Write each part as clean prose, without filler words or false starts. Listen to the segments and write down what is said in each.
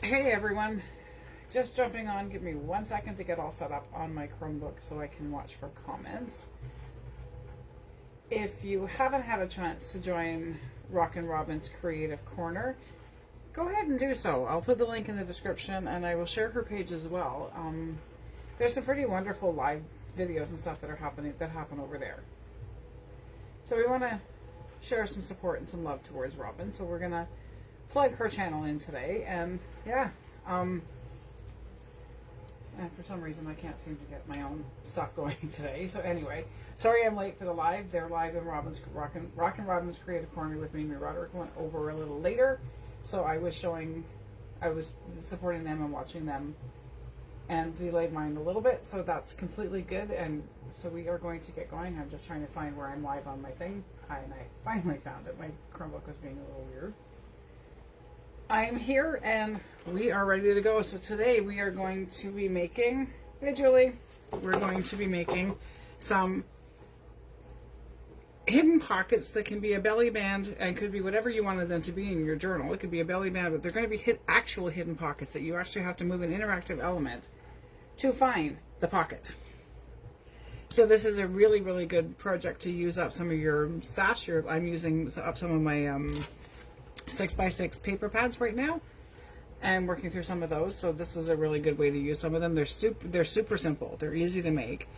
Hey everyone, just jumping on. Give me 1 second to get all set up on my Chromebook so I can watch for comments. If you haven't had a chance to join Rockin' Robin's Creative Corner, go ahead and do so. I'll put the link in the description and I will share her page as well. There's some pretty wonderful live videos and stuff that happen over there. So we want to share some support and some love towards Robin. So we're gonna plug her channel in today, and yeah, and for some reason I can't seem to get my own stuff going today. So anyway, sorry I'm late for the live. They're live in Rockin' Robin's Creative Corner with me and Roderick went over a little later. So I was supporting them and watching them and delayed mine a little bit. So that's completely good. And so we are going to get going. I'm just trying to find where I'm live on my thing. And I finally found it. My Chromebook was being a little weird. I'm here and we are ready to go. So today we are going to be making, hey Julie, we're going to be making some hidden pockets that can be a belly band and could be whatever you wanted them to be in your journal. It could be a belly band, but they're going to be actual hidden pockets that you actually have to move an interactive element to find the pocket. So this is a really, really good project to use up some of your stash. I'm using up some of my 6x6 paper pads right now and working through some of those. So this is a really good way to use some of them. They're super simple. They're easy to make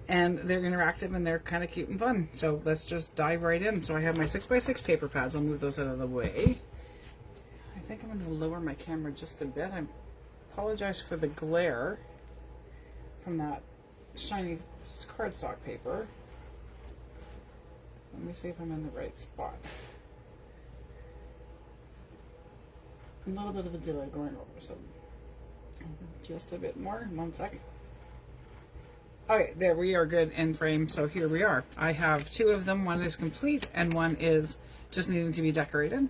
and they're interactive and they're kind of cute and fun. So let's just dive right in. So I have my 6x6 paper pads. I'll move those out of the way. I think I'm going to lower my camera just a bit. I apologize for the glare from that shiny cardstock paper. Let me see if I'm in the right spot. A little bit of a delay going over, so just a bit more. 1 sec. Okay, there we are, good in frame. So here we are. I have two of them. One is complete and one is just needing to be decorated.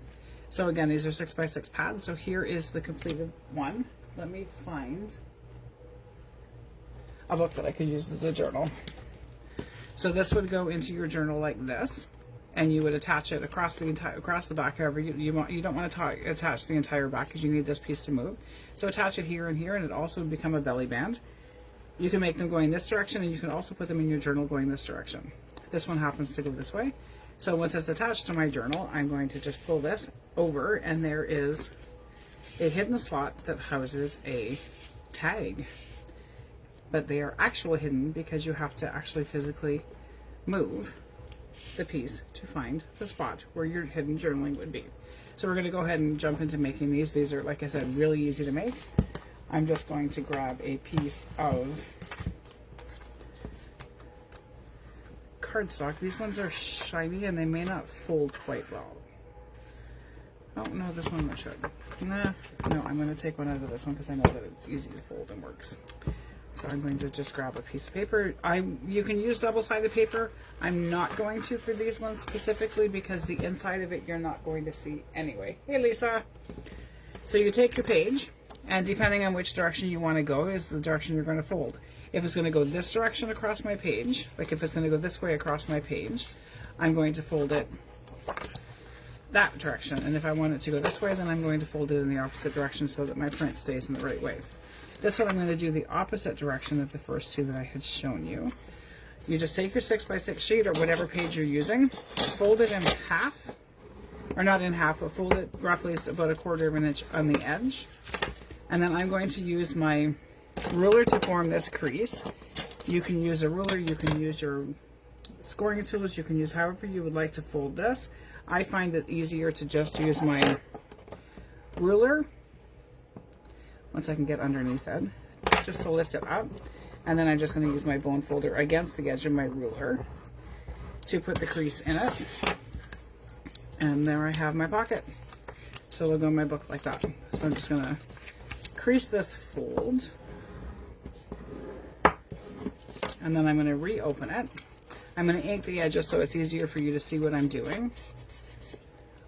So again, these are 6x6 pads. So here is the completed one. Let me find a book that I could use as a journal. So this would go into your journal like this. And you would attach it across the back. However, you don't want to attach the entire back because you need this piece to move. So attach it here and here, and it also would become a belly band. You can make them going this direction, and you can also put them in your journal going this direction. This one happens to go this way. So once it's attached to my journal, I'm going to just pull this over, and there is a hidden slot that houses a tag. But they are actually hidden because you have to actually physically move the piece to find the spot where your hidden journaling would be. So we're going to go ahead and jump into making these. These are, like I said, really easy to make. I'm just going to grab a piece of cardstock. These ones are shiny and they may not fold quite well. Oh no, this one should. No, I'm going to take one out of this one because I know that it's easy to fold and works. So I'm going to just grab a piece of paper. You can use double-sided paper. I'm not going to for these ones specifically because the inside of it you're not going to see anyway. Hey Lisa! So you take your page, and depending on which direction you want to go is the direction you're going to fold. If it's going to go this direction across my page, like if it's going to go this way across my page, I'm going to fold it that direction. And if I want it to go this way, then I'm going to fold it in the opposite direction so that my print stays in the right way. This one I'm going to do the opposite direction of the first two that I had shown you. You just take your 6x6 sheet or whatever page you're using, fold it in half, or not in half, but fold it roughly about 1/4 of an inch on the edge. And then I'm going to use my ruler to form this crease. You can use a ruler, you can use your scoring tools, you can use however you would like to fold this. I find it easier to just use my ruler once I can get underneath it, just to lift it up. And then I'm just going to use my bone folder against the edge of my ruler to put the crease in it. And there I have my pocket. So it'll go in my book like that. So I'm just going to crease this fold. And then I'm going to reopen it. I'm going to ink the edges so it's easier for you to see what I'm doing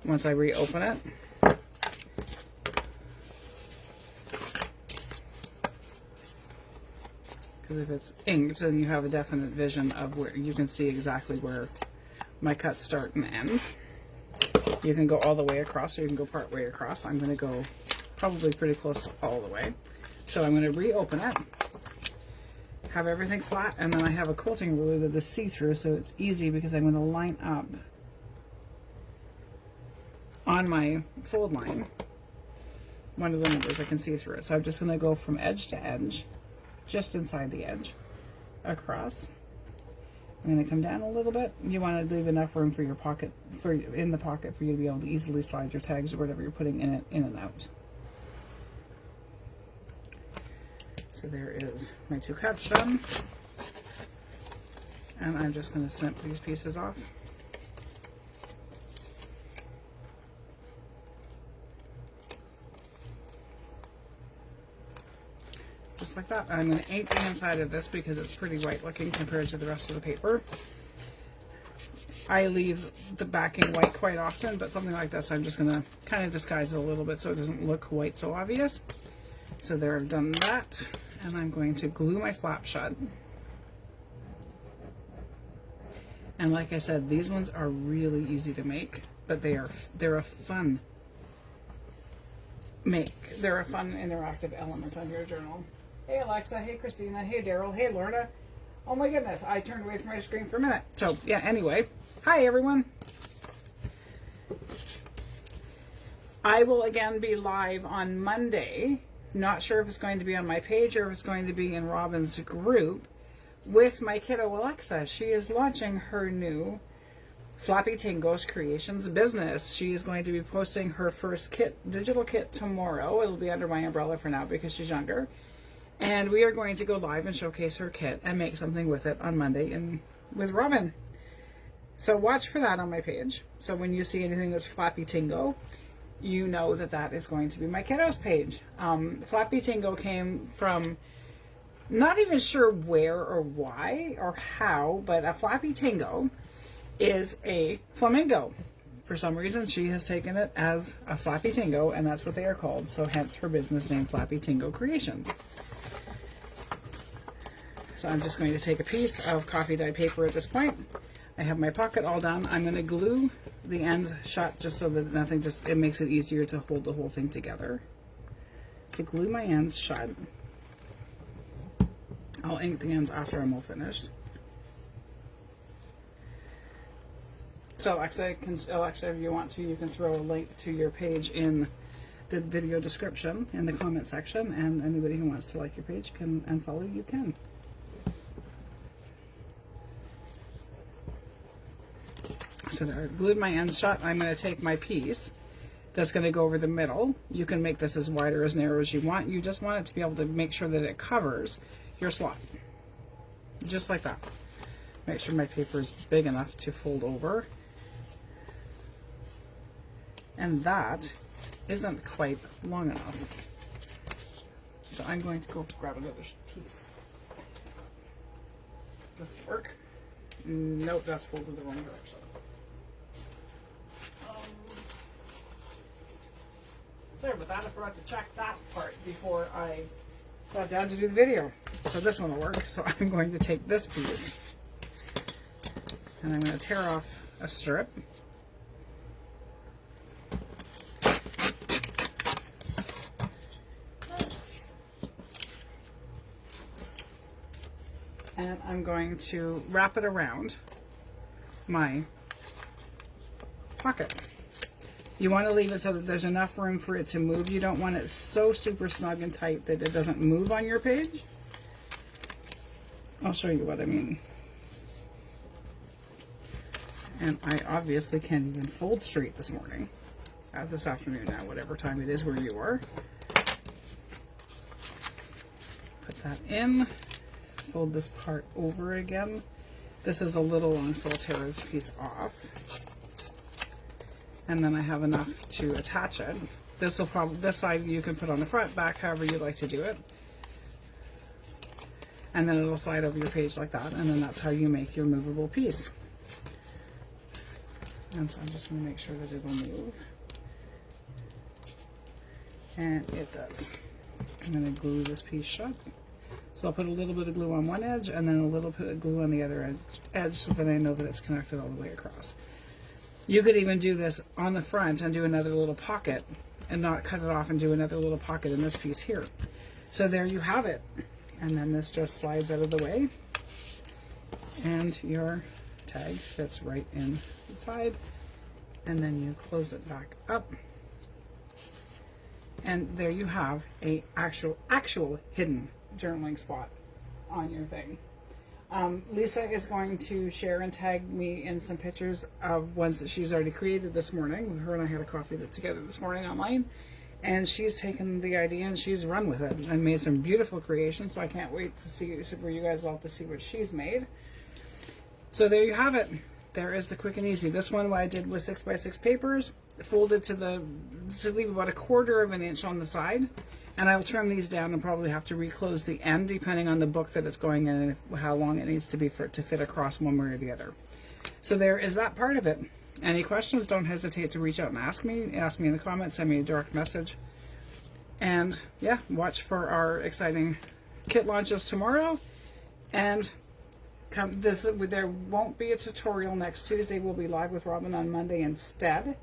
once I reopen it. Because if it's inked, then you have a definite vision of where you can see exactly where my cuts start and end. You can go all the way across or you can go part way across. I'm going to go probably pretty close all the way. So I'm going to reopen it, have everything flat, and then I have a quilting ruler that is see-through, so it's easy because I'm going to line up on my fold line one of the numbers. I can see through it. So I'm just going to go from edge to edge, just inside the edge, across. I'm going to come down a little bit. You want to leave enough room for your pocket, in the pocket, for you to be able to easily slide your tags or whatever you're putting in it in and out. So there is my 2 cuts done, and I'm just going to snip these pieces off. Just like that. I'm going to ink the inside of this because it's pretty white looking compared to the rest of the paper. I leave the backing white quite often, but something like this I'm just going to kind of disguise it a little bit so it doesn't look white so obvious. So there, I've done that, and I'm going to glue my flap shut. And like I said, these ones are really easy to make, but they're a fun make. They're a fun interactive element on your journal. Hey Alexa, hey Christina, hey Daryl, hey Lorna. Oh my goodness, I turned away from my screen for a minute. So yeah, anyway, hi everyone. I will again be live on Monday. Not sure if it's going to be on my page or if it's going to be in Robin's group with my kiddo Alexa. She is launching her new Flappy Tingos Creations business. She is going to be posting her first kit, digital kit, tomorrow. It'll be under my umbrella for now because she's younger. And we are going to go live and showcase her kit and make something with it on Monday with Robin. So watch for that on my page. So when you see anything that's Flappy Tingo, you know that that is going to be my kiddo's page. Flappy Tingo came from, not even sure where or why or how, but a Flappy Tingo is a flamingo. For some reason, she has taken it as a Flappy Tingo, and that's what they are called. So hence her business name, Flappy Tingo Creations. So I'm just going to take a piece of coffee dye paper at this point. I have my pocket all done. I'm going to glue the ends shut just so that nothing it makes it easier to hold the whole thing together. So glue my ends shut. I'll ink the ends after I'm all finished. So Alexa, if you want to, you can throw a link to your page in the video description in the comment section, and anybody who wants to like your page and follow, you can. So there, I've glued my ends shut. I'm going to take my piece that's going to go over the middle. You can make this as wide or as narrow as you want. You just want it to be able to make sure that it covers your slot. Just like that. Make sure my paper is big enough to fold over. And that isn't quite long enough. So I'm going to go grab another piece. Does it work? Nope, that's folded the wrong direction. Sorry about that, I forgot to check that part before I sat down to do the video. So this one will work. So I'm going to take this piece and I'm going to tear off a strip. And I'm going to wrap it around my pocket. You want to leave it so that there's enough room for it to move. You don't want it so super snug and tight that it doesn't move on your page. I'll show you what I mean. And I obviously can't even fold straight this morning. This afternoon now, whatever time it is where you are. Put that in. Fold this part over again. This is a little long, so I'll tear this piece off. And then I have enough to attach it. This side you can put on the front, back, however you'd like to do it. And then it'll slide over your page like that, and then that's how you make your movable piece. And so I'm just going to make sure that it'll move. And it does. I'm going to glue this piece shut. So I'll put a little bit of glue on one edge and then a little bit of glue on the other edge so that I know that it's connected all the way across. You could even do this on the front and do another little pocket and not cut it off and do another little pocket in this piece here. So there you have it. And then this just slides out of the way and your tag fits right in the side, and then you close it back up. And there you have a actual hidden journaling spot on your thing. Lisa is going to share and tag me in some pictures of ones that she's already created this morning. Her and I had a coffee together this morning online, and she's taken the idea and she's run with it and made some beautiful creations. So I can't wait to see for you guys all to see what she's made. So there you have it. There is the quick and easy. This one, what I did was 6x6 papers, folded to leave about 1/4 of an inch on the side, and I will trim these down and probably have to reclose the end depending on the book that it's going in and how long it needs to be for it to fit across one way or the other. So there is that part of it. Any questions, don't hesitate to reach out and ask me. Ask me in the comments, send me a direct message. And yeah, watch for our exciting kit launches tomorrow. And there won't be a tutorial next Tuesday. We'll be live with Robin on Monday instead.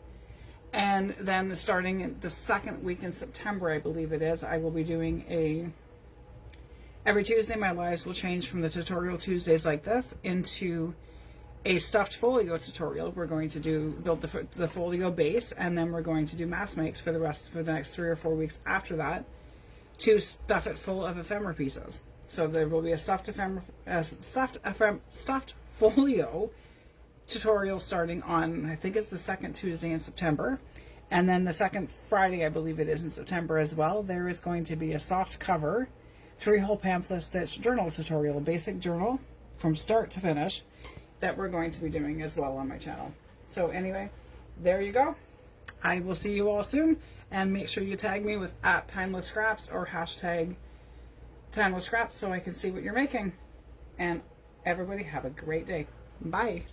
And then starting the second week in September, I believe it is, I will be doing every Tuesday my lives will change from the tutorial Tuesdays like this into a stuffed folio tutorial. We're going to build the folio base, and then we're going to do mass makes for the next 3 or 4 weeks after that to stuff it full of ephemera pieces. So there will be a stuffed folio tutorial starting on, I think it's the second Tuesday in September. And then the second Friday, I believe it is in September as well, there is going to be a soft cover 3-hole pamphlet stitch journal tutorial, a basic journal from start to finish, that we're going to be doing as well on my channel. So anyway, there you go. I will see you all soon, and make sure you tag me with @timelessscraps or #timelessscraps so I can see what you're making. And everybody have a great day. Bye.